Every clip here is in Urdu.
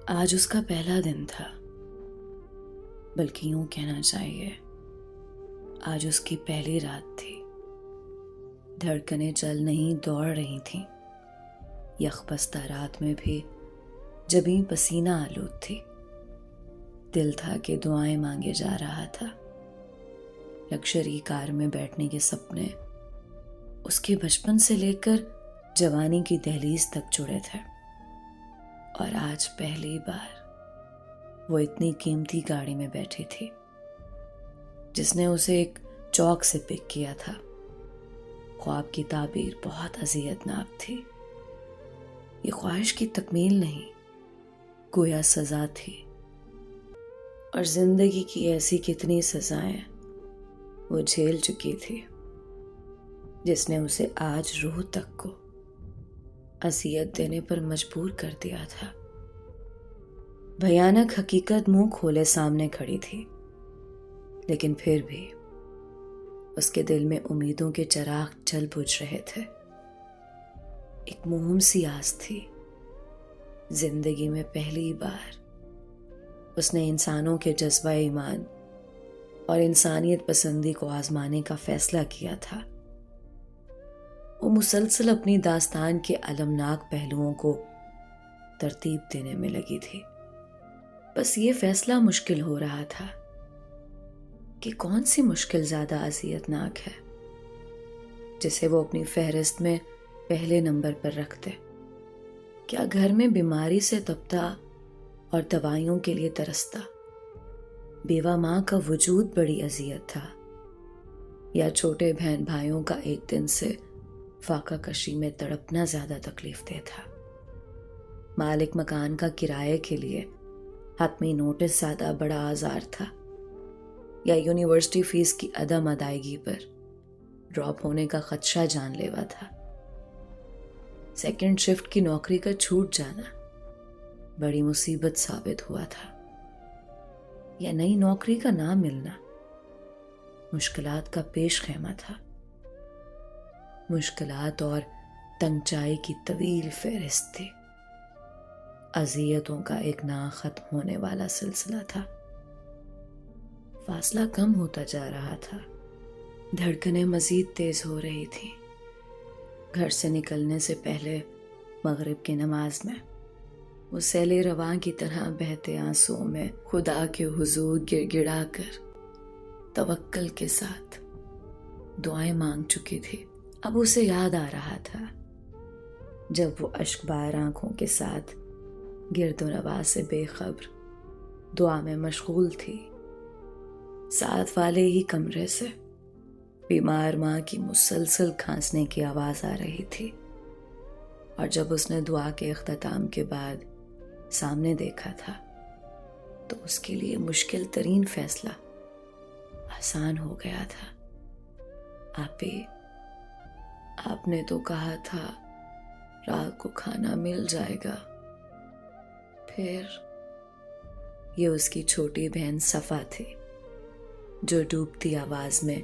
آج اس کا پہلا دن تھا، بلکہ یوں کہنا چاہیے آج اس کی پہلی رات تھی۔ دھڑکنیں چل نہیں دوڑ رہی تھیں، یخ بستہ رات میں بھی جبیں پسینہ آلود تھی۔ دل تھا کہ دعائیں مانگے جا رہا تھا۔ لگژری کار میں بیٹھنے کے سپنے اس کے بچپن سے لے کر جوانی کی دہلیز تک جڑے تھے، اور آج پہلی بار وہ اتنی قیمتی گاڑی میں بیٹھی تھی جس نے اسے ایک چوک سے پک کیا تھا۔ خواب کی تعبیر بہت اذیت ناک تھی۔ یہ خواہش کی تکمیل نہیں، گویا سزا تھی، اور زندگی کی ایسی کتنی سزائیں وہ جھیل چکی تھی جس نے اسے آج روح تک کو اذیت دینے پر مجبور کر دیا تھا۔ بھیانک حقیقت منہ کھولے سامنے کھڑی تھی، لیکن پھر بھی اس کے دل میں امیدوں کے چراغ جل بجھ رہے تھے۔ ایک مہم سی آس تھی۔ زندگی میں پہلی بار اس نے انسانوں کے جذبہ ایمان اور انسانیت پسندی کو آزمانے کا فیصلہ کیا تھا۔ وہ مسلسل اپنی داستان کے المناک پہلوؤں کو ترتیب دینے میں لگی تھی۔ بس یہ فیصلہ مشکل ہو رہا تھا کہ کون سی مشکل زیادہ اذیت ناک ہے، جسے وہ اپنی فہرست میں پہلے نمبر پر رکھتے۔ کیا گھر میں بیماری سے تپتا اور دوائیوں کے لیے ترستا بیوہ ماں کا وجود بڑی اذیت تھا، یا چھوٹے بہن بھائیوں کا ایک دن سے فاقہ کشی میں تڑپنا زیادہ تکلیف دہ تھا؟ مالک مکان کا کرائے کے لیے حتمی نوٹس زیادہ بڑا آزار تھا، یا یونیورسٹی فیس کی عدم ادائیگی پر ڈراپ ہونے کا خدشہ جان لیوا تھا؟ سیکنڈ شفٹ کی نوکری کا چھوٹ جانا بڑی مصیبت ثابت ہوا تھا، یا نئی نوکری کا نہ ملنا مشکلات کا پیش خیمہ تھا؟ مشکلات اور تنگچائی کی طویل فہرست تھی، اذیتوں کا ایک نہ ختم ہونے والا سلسلہ تھا۔ فاصلہ کم ہوتا جا رہا تھا، دھڑکنیں مزید تیز ہو رہی تھیں۔ گھر سے نکلنے سے پہلے مغرب کی نماز میں وہ سیل رواں کی طرح بہتے آنسوؤں میں خدا کے حضور گر گڑا کر توکل کے ساتھ دعائیں مانگ چکی تھی۔ اب اسے یاد آ رہا تھا جب وہ اشک بار آنکھوں کے ساتھ گرد و نواح سے بے خبر دعا میں مشغول تھی۔ ساتھ والے ہی کمرے سے بیمار ماں کی مسلسل کھانسنے کی آواز آ رہی تھی، اور جب اس نے دعا کے اختتام کے بعد سامنے دیکھا تھا تو اس کے لیے مشکل ترین فیصلہ آسان ہو گیا تھا۔ آپی، آپ نے تو کہا تھا رات کو کھانا مل جائے گا۔ پھر یہ اس کی چھوٹی بہن صفا تھی جو ڈوبتی آواز میں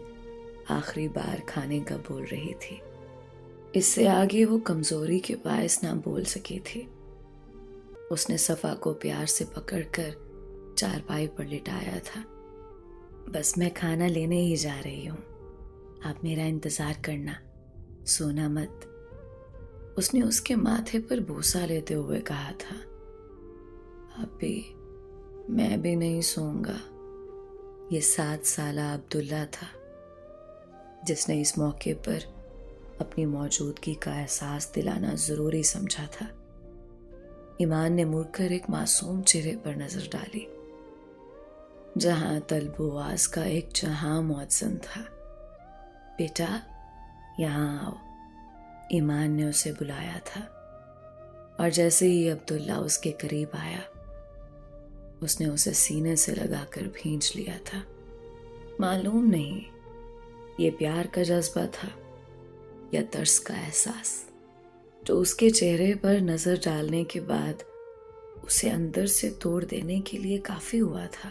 آخری بار کھانے کا بول رہی تھی۔ اس سے آگے وہ کمزوری کے باعث نہ بول سکی تھی۔ اس نے صفا کو پیار سے پکڑ کر چارپائی پر لٹایا تھا۔ بس میں کھانا لینے ہی جا رہی ہوں، آپ میرا انتظار کرنا، سونا مت۔ اس نے اس کے ماتھے پر بوسہ لیتے ہوئے کہا تھا۔ آپی، میں بھی نہیں سوؤں گا۔ یہ 7 سالہ عبداللہ تھا جس نے اس موقع پر اپنی موجودگی کا احساس دلانا ضروری سمجھا تھا۔ ایمان نے مڑ کر ایک معصوم چہرے پر نظر ڈالی جہاں طلب و آس کا ایک جہاں معزن تھا۔ بیٹا، یہاں آؤ، ایمان نے اسے بلایا تھا، اور جیسے ہی عبداللہ اس کے قریب آیا اس نے اسے سینے سے لگا کر بھینچ لیا تھا۔ معلوم نہیں یہ پیار کا جذبہ تھا یا ترس کا احساس جو اس کے چہرے پر نظر ڈالنے کے بعد اسے اندر سے توڑ دینے کے لیے کافی ہوا تھا۔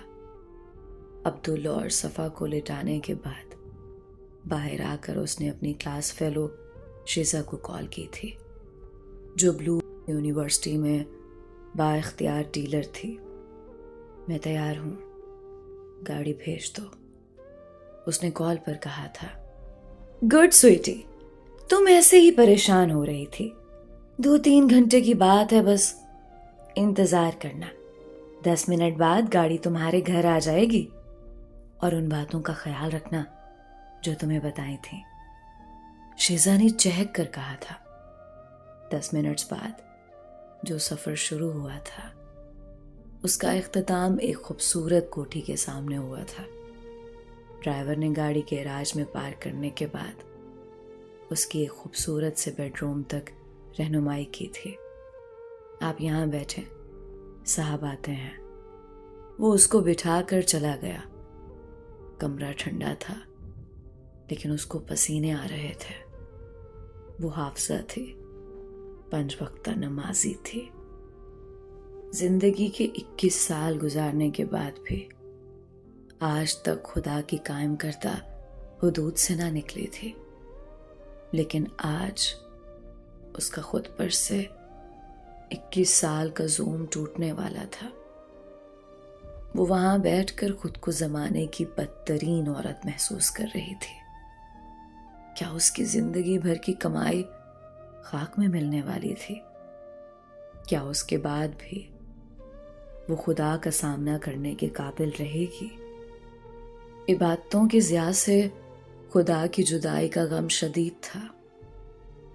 عبداللہ اور صفا کو لٹانے کے بعد باہر آ کر اس نے اپنی کلاس فیلو شیزا کو کال کی تھی جو بلو یونیورسٹی میں با اختیار ڈیلر تھی۔ میں تیار ہوں، گاڑی بھیج دو، اس نے کال پر کہا تھا۔ گڈ سویٹی، تم ایسے ہی پریشان ہو رہی تھی، 2-3 گھنٹے کی بات ہے، بس انتظار کرنا، 10 منٹ بعد گاڑی تمہارے گھر آ جائے گی، اور ان باتوں کا خیال رکھنا جو تمہیں بتائی تھیں، شیزا نے چہک کر کہا تھا۔ 10 منٹ بعد جو سفر شروع ہوا تھا اس کا اختتام ایک خوبصورت کوٹھی کے سامنے ہوا تھا۔ ڈرائیور نے گاڑی گیراج میں پارک کرنے کے بعد اس کی ایک خوبصورت سے بیڈ روم تک رہنمائی کی تھی۔ آپ یہاں بیٹھیں، صاحب آتے ہیں۔ وہ اس کو بٹھا کر چلا گیا۔ کمرہ ٹھنڈا تھا لیکن اس کو پسینے آ رہے تھے۔ وہ حافظہ تھی، 5 وقتہ نمازی تھی۔ زندگی کے 21 سال گزارنے کے بعد بھی آج تک خدا کی قائم کردہ حدود سے نہ نکلی تھی، لیکن آج اس کا خود پر سے 21 سال کا زوم ٹوٹنے والا تھا۔ وہ وہاں بیٹھ کر خود کو زمانے کی بدترین عورت محسوس کر رہی تھی۔ کیا اس کی زندگی بھر کی کمائی خاک میں ملنے والی تھی؟ کیا اس کے بعد بھی وہ خدا کا سامنا کرنے کے قابل رہے گی؟ عبادتوں کے ضیاء سے خدا کی جدائی کا غم شدید تھا۔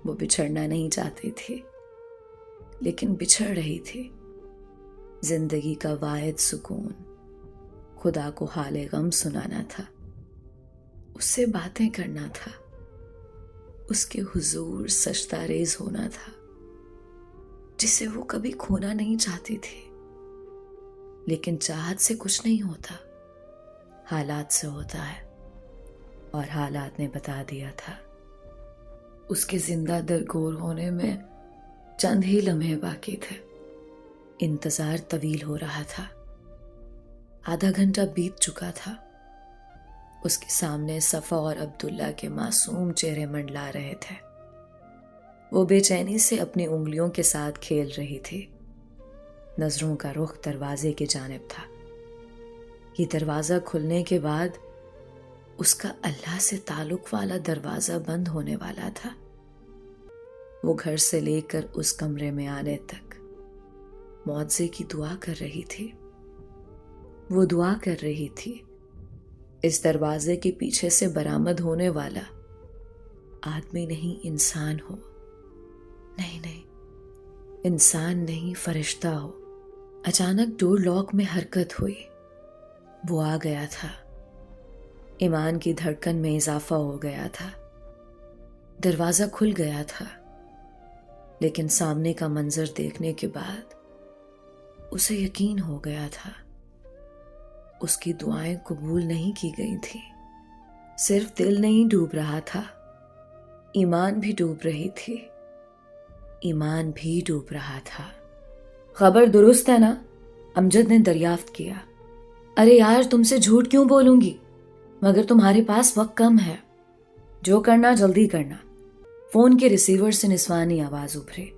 وہ بچھڑنا نہیں چاہتی تھی لیکن بچھڑ رہی تھی۔ زندگی کا واحد سکون خدا کو حال غم سنانا تھا، اس سے باتیں کرنا تھا، اس کے حضور سجدہ ریز ہونا تھا، جسے وہ کبھی کھونا نہیں چاہتی تھی۔ لیکن چاہت سے کچھ نہیں ہوتا، حالات سے ہوتا ہے، اور حالات نے بتا دیا تھا۔ اس کے زندہ درگور ہونے میں چند ہی لمحے باقی تھے۔ انتظار طویل ہو رہا تھا، آدھا گھنٹہ بیت چکا تھا۔ اس کے سامنے صفا اور عبداللہ کے معصوم چہرے منڈلا رہے تھے۔ وہ بے چینی سے اپنی انگلیوں کے ساتھ کھیل رہی تھی۔ نظروں کا رخ دروازے کی جانب تھا۔ یہ دروازہ کھلنے کے بعد اس کا اللہ سے تعلق والا دروازہ بند ہونے والا تھا۔ وہ گھر سے لے کر اس کمرے میں آنے تک معجزے کی دعا کر رہی تھی۔ وہ دعا کر رہی تھی اس دروازے کے پیچھے سے برآمد ہونے والا آدمی نہیں انسان ہو، نہیں، انسان نہیں فرشتہ ہو۔ اچانک ڈور لاک میں حرکت ہوئی۔ وہ آ گیا تھا۔ ایمان کی دھڑکن میں اضافہ ہو گیا تھا۔ دروازہ کھل گیا تھا، لیکن سامنے کا منظر دیکھنے کے بعد اسے یقین ہو گیا تھا اس کی دعائیں قبول نہیں کی گئی تھیں۔ صرف دل نہیں ڈوب رہا تھا، ایمان بھی ڈوب رہی تھی، ایمان بھی ڈوب رہا تھا۔ خبر درست ہے نا؟ امجد نے دریافت کیا۔ ارے یار، تم سے جھوٹ کیوں بولوں گی؟ مگر تمہارے پاس وقت کم ہے، جو کرنا جلدی کرنا۔ فون کے ریسیور سے نسوانی آواز ابھری۔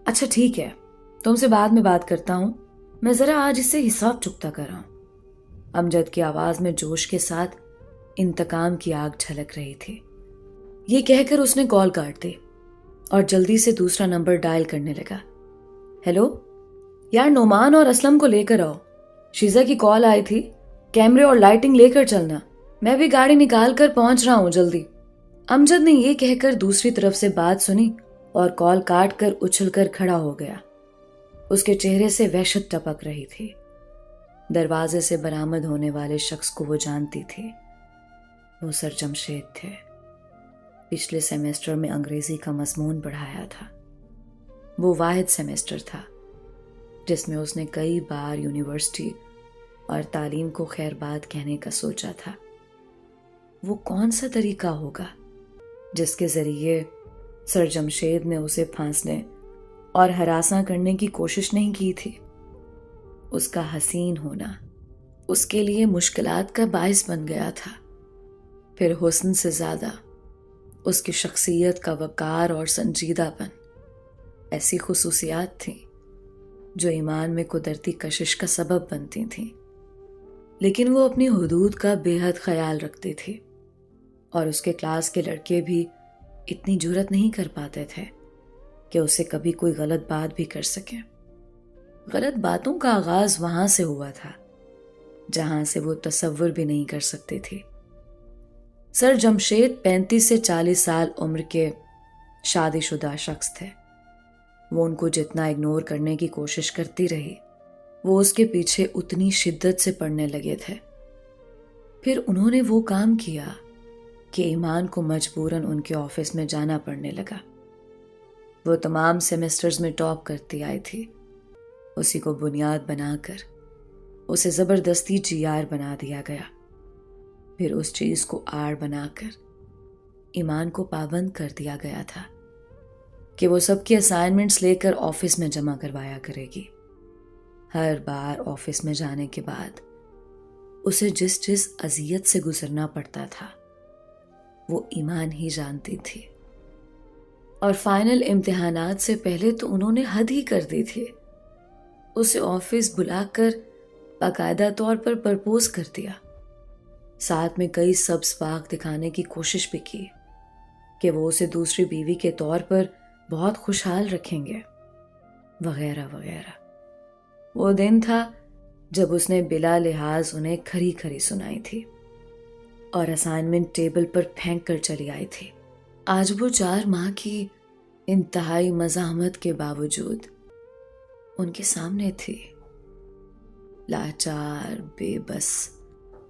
اچھا ٹھیک ہے، تم سے بعد میں بات کرتا ہوں، میں ذرا آج اس سے حساب چکتا کر رہا ہوں۔ امجد کی آواز میں جوش کے ساتھ انتقام کی آگ جھلک رہی تھی۔ یہ کہہ کر اس نے کال کاٹ دی اور جلدی سے دوسرا نمبر ڈائل کرنے لگا۔ ہیلو یار، نعمان اور اسلم کو لے کر آؤ، شیزا کی کال آئی تھی، کیمرے اور لائٹنگ لے کر چلنا، میں بھی گاڑی نکال کر پہنچ رہا ہوں جلدی۔ امجد نے یہ کہہ کر دوسری طرف سے بات سنی اور کال کاٹ کر اچھل کر کھڑا ہو گیا۔ اس کے چہرے سے وحشت ٹپک رہی تھی۔ دروازے سے برآمد ہونے والے شخص کو وہ جانتی تھی، وہ سر جمشید تھے۔ پچھلے سیمیسٹر میں انگریزی کا مضمون پڑھایا تھا۔ وہ واحد سیمیسٹر تھا جس میں اس نے کئی بار یونیورسٹی اور تعلیم کو خیر بات کہنے کا سوچا تھا۔ وہ کون سا طریقہ ہوگا جس کے ذریعے سر جمشید نے اسے پھانسنے اور ہراساں کرنے کی کوشش نہیں کی تھی؟ اس کا حسین ہونا اس کے لیے مشکلات کا باعث بن گیا تھا۔ پھر حسن سے زیادہ اس کی شخصیت کا وقار اور سنجیدہ پن ایسی خصوصیات تھیں جو ایمان میں قدرتی کشش کا سبب بنتی تھیں، لیکن وہ اپنی حدود کا بے حد خیال رکھتی تھی، اور اس کے کلاس کے لڑکے بھی اتنی جرأت نہیں کر پاتے تھے کہ اسے کبھی کوئی غلط بات بھی کر سکیں۔ غلط باتوں کا آغاز وہاں سے ہوا تھا جہاں سے وہ تصور بھی نہیں کر سکتی تھی۔ سر جمشید 35 سے 40 سال عمر کے شادی شدہ شخص تھے۔ وہ ان کو جتنا اگنور کرنے کی کوشش کرتی رہی، وہ اس کے پیچھے اتنی شدت سے پڑنے لگے تھے۔ پھر انہوں نے وہ کام کیا کہ ایمان کو مجبوراً ان کے آفس میں جانا پڑنے لگا۔ وہ تمام سیمسٹرز میں ٹاپ کرتی آئی تھی۔ اسی کو بنیاد بنا کر اسے زبردستی GR بنا دیا گیا۔ پھر اس چیز کو آڑ بنا کر ایمان کو پابند کر دیا گیا تھا کہ وہ سب کی اسائنمنٹس لے کر آفس میں جمع کروایا کرے گی۔ ہر بار آفس میں جانے کے بعد اسے جس اذیت سے گزرنا پڑتا تھا وہ ایمان ہی جانتی تھی، اور فائنل امتحانات سے پہلے تو انہوں نے حد ہی کر دی تھی۔ اسے آفس بلا کر باقاعدہ طور پر پرپوز کر دیا، ساتھ میں کئی سبز باغ دکھانے کی کوشش بھی کی کہ وہ اسے دوسری بیوی کے طور پر بہت خوشحال رکھیں گے، وغیرہ وغیرہ۔ وہ دن تھا جب اس نے بلا لحاظ انہیں کھری کھری سنائی تھی اور اسائنمنٹ ٹیبل پر پھینک کر چلی آئی تھی۔ آج وہ 4 ماہ کی انتہائی مزاحمت کے باوجود ان کے سامنے تھی، لاچار، بے بس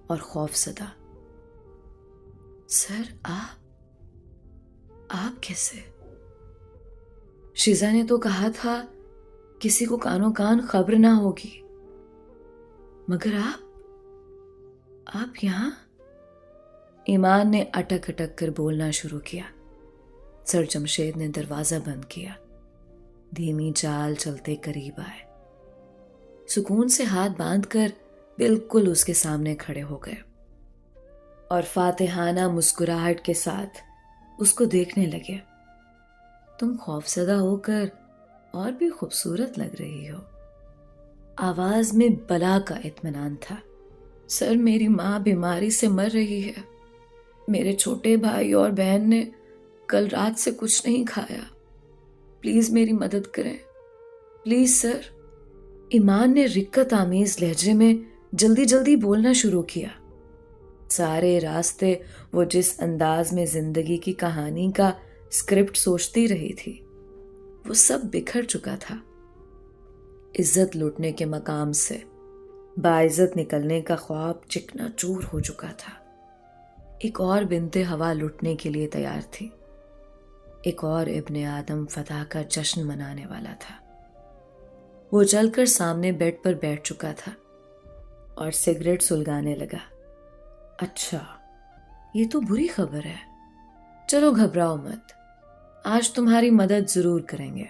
اور خوف زدہ۔ سر آپ کیسے؟ شیزا نے تو کہا تھا کسی کو کانوں کان خبر نہ ہوگی، مگر آپ یہاں؟ ایمان نے اٹک اٹک کر بولنا شروع کیا۔ سر جمشید نے دروازہ بند کیا، دھیمی چال چلتے قریب آئے، سکون سے ہاتھ باندھ کر بالکل اس کے سامنے کھڑے ہو گئے اور فاتحانہ مسکراہٹ کے ساتھ اس کو دیکھنے لگے۔ تم خوفزدہ ہو کر اور بھی خوبصورت لگ رہی ہو۔ آواز میں بلا کا اطمینان تھا۔ سر میری ماں بیماری سے مر رہی ہے، میرے چھوٹے بھائی اور بہن نے کل رات سے کچھ نہیں کھایا، پلیز میری مدد کریں، پلیز سر۔ ایمان نے رکت آمیز لہجے میں جلدی جلدی بولنا شروع کیا۔ سارے راستے وہ جس انداز میں زندگی کی کہانی کا اسکرپٹ سوچتی رہی تھی وہ سب بکھر چکا تھا۔ عزت لوٹنے کے مقام سے باعزت نکلنے کا خواب چکنا چور ہو چکا تھا۔ ایک اور بنت ہوا لٹنے کے لیے تیار تھی، ایک اور ابن آدم فتح کا جشن منانے والا تھا۔ وہ چل کر سامنے بیڈ پر بیٹھ چکا تھا اور سگریٹ سلگانے لگا۔ اچھا، یہ تو بری خبر ہے، چلو گھبراؤ مت، آج تمہاری مدد ضرور کریں گے۔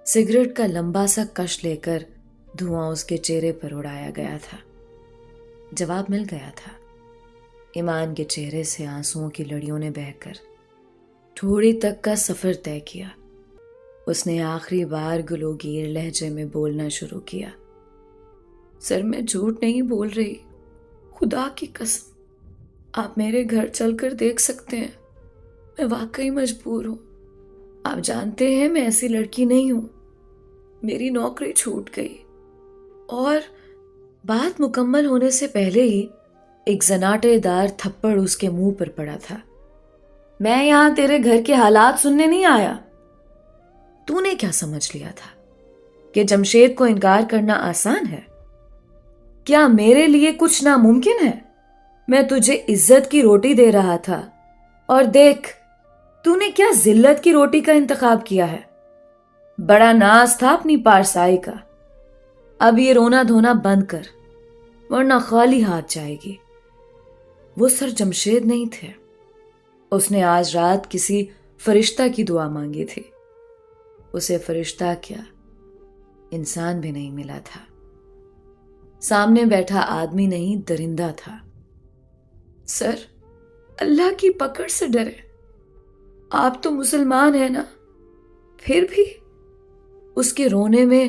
سگریٹ کا لمبا سا کش لے کر دھواں اس کے چہرے پر اڑایا گیا تھا۔ جواب مل گیا تھا۔ ایمان کے چہرے سے آنسوؤں کی لڑیوں نے بہہ کر تھوڑی تک کا سفر طے کیا۔ اس نے آخری بار گلوگیر لہجے میں بولنا شروع کیا۔ سر میں جھوٹ نہیں بول رہی، خدا کی قسم، آپ میرے گھر چل کر دیکھ سکتے ہیں، میں واقعی مجبور ہوں۔ آپ جانتے ہیں میں ایسی لڑکی نہیں ہوں، میری نوکری چھوٹ گئی۔ اور بات مکمل ہونے سے پہلے ہی ایک زناٹے دار تھپڑ اس کے منہ پر پڑا تھا۔ میں یہاں تیرے گھر کے حالات سننے نہیں آیا۔ تو نے کیا سمجھ لیا تھا کہ جمشید کو انکار کرنا آسان ہے؟ کیا میرے لیے کچھ ناممکن ہے؟ میں تجھے عزت کی روٹی دے رہا تھا اور دیکھ تو نے کیا ذلت کی روٹی کا انتخاب کیا ہے۔ بڑا ناز تھا اپنی پارسائی کا، اب یہ رونا دھونا بند کر ورنہ خالی ہاتھ جائے گی۔ وہ سر جمشید نہیں تھے، اس نے آج رات کسی فرشتہ کی دعا مانگی تھی۔ اسے فرشتہ کیا انسان بھی نہیں ملا تھا، سامنے بیٹھا آدمی نہیں درندہ تھا۔ سر اللہ کی پکڑ سے ڈرے، آپ تو مسلمان ہیں نا؟ پھر بھی اس کے رونے میں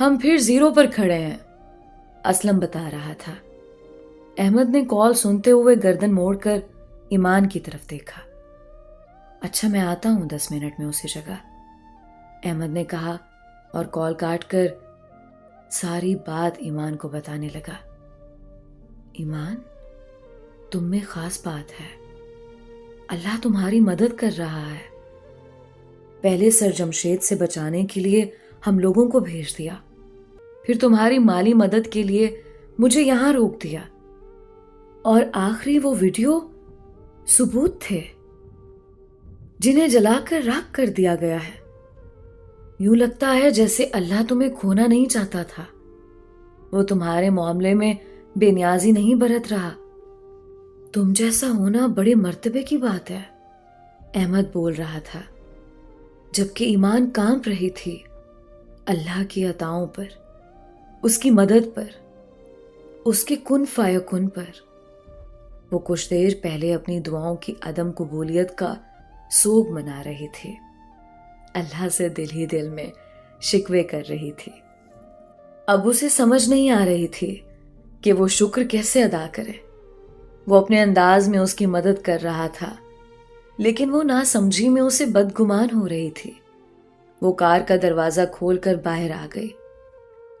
ہم پھر زیرو پر کھڑے ہیں، اسلم بتا رہا تھا۔ احمد نے کال سنتے ہوئے گردن موڑ کر ایمان کی طرف دیکھا۔ اچھا میں آتا ہوں 10 منٹ میں اسی جگہ، احمد نے کہا اور کال کاٹ کر ساری بات ایمان کو بتانے لگا۔ ایمان، تم میں خاص بات ہے، اللہ تمہاری مدد کر رہا ہے۔ پہلے سر جمشید سے بچانے کے لیے ہم لوگوں کو بھیج دیا، پھر تمہاری مالی مدد کے لیے مجھے یہاں روک دیا، اور آخری وہ ویڈیو ثبوت تھے جنہیں جلا کر راکھ کر دیا گیا ہے۔ یوں لگتا ہے جیسے اللہ تمہیں کھونا نہیں چاہتا تھا، وہ تمہارے معاملے میں بے نیازی نہیں برت رہا۔ تم جیسا ہونا بڑے مرتبے کی بات ہے، احمد بول رہا تھا، جبکہ ایمان کانپ رہی تھی اللہ کی عطاؤں پر، اس کی مدد پر، اس کے کن فیکن پر۔ وہ کچھ دیر پہلے اپنی دعاؤں کی عدم قبولیت کا سوگ منا رہی تھی، اللہ سے دل ہی دل میں شکوے کر رہی تھی۔ اب اسے سمجھ نہیں آ رہی تھی کہ وہ شکر کیسے ادا کرے۔ وہ اپنے انداز میں اس کی مدد کر رہا تھا، لیکن وہ ناسمجھی میں اسے بدگمان ہو رہی تھی۔ وہ کار کا دروازہ کھول کر باہر آ گئی۔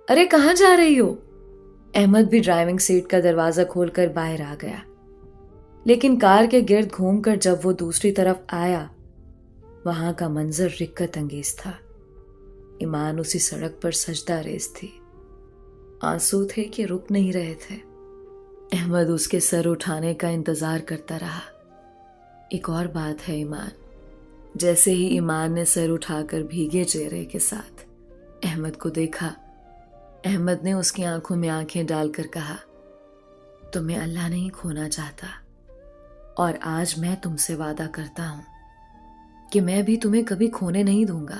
ارے کہاں جا رہی ہو؟ احمد بھی ڈرائیونگ سیٹ کا دروازہ کھول کر باہر آ گیا، لیکن کار کے گرد گھوم کر جب وہ دوسری طرف آیا، وہاں کا منظر رکت انگیز تھا۔ ایمان اسی سڑک پر سجدہ ریز تھی، آنسو تھے کہ رک نہیں رہے تھے۔ احمد اس کے سر اٹھانے کا انتظار کرتا رہا۔ ایک اور بات ہے ایمان، جیسے ہی ایمان نے سر اٹھا کر بھیگے چہرے کے ساتھ احمد کو دیکھا، احمد نے اس کی آنکھوں میں آنکھیں ڈال کر کہا، تمہیں اللہ نہیں کھونا چاہتا، اور آج میں تم سے وعدہ کرتا ہوں کہ میں بھی تمہیں کبھی کھونے نہیں دوں گا۔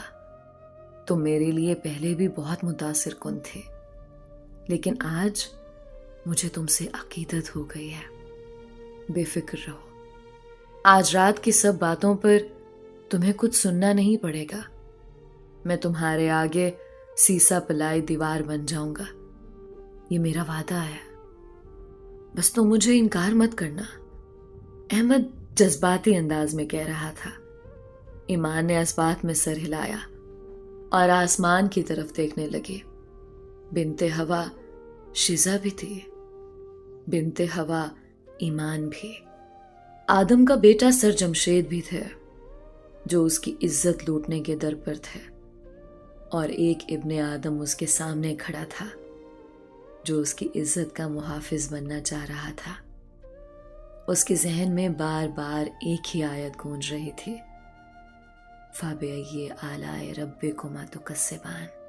تم میرے لیے پہلے بھی بہت متاثر کن تھے، لیکن آج مجھے تم سے عقیدت ہو گئی ہے۔ بے فکر رہو، آج رات کی سب باتوں پر تمہیں کچھ سننا نہیں پڑے گا۔ میں تمہارے آگے سیسا پلائی دیوار بن جاؤں گا، یہ میرا وعدہ ہے، بس تم مجھے انکار مت کرنا، احمد جذباتی انداز میں کہہ رہا تھا۔ ایمان نے اس بات میں سر ہلایا اور آسمان کی طرف دیکھنے لگی۔ بنت ہوا شیزا بھی تھی، بنت ہوا ایمان بھی، آدم کا بیٹا سر جمشید بھی تھے جو اس کی عزت لوٹنے کے در پر تھے، اور ایک ابن آدم اس کے سامنے کھڑا تھا جو اس کی عزت کا محافظ بننا چاہ رہا تھا۔ اس کے ذہن میں بار بار ایک ہی آیت گونج رہی تھی، فَبِأَيِّ آلَاءِ رَبِّكُمَا تُكَذِّبَانِ۔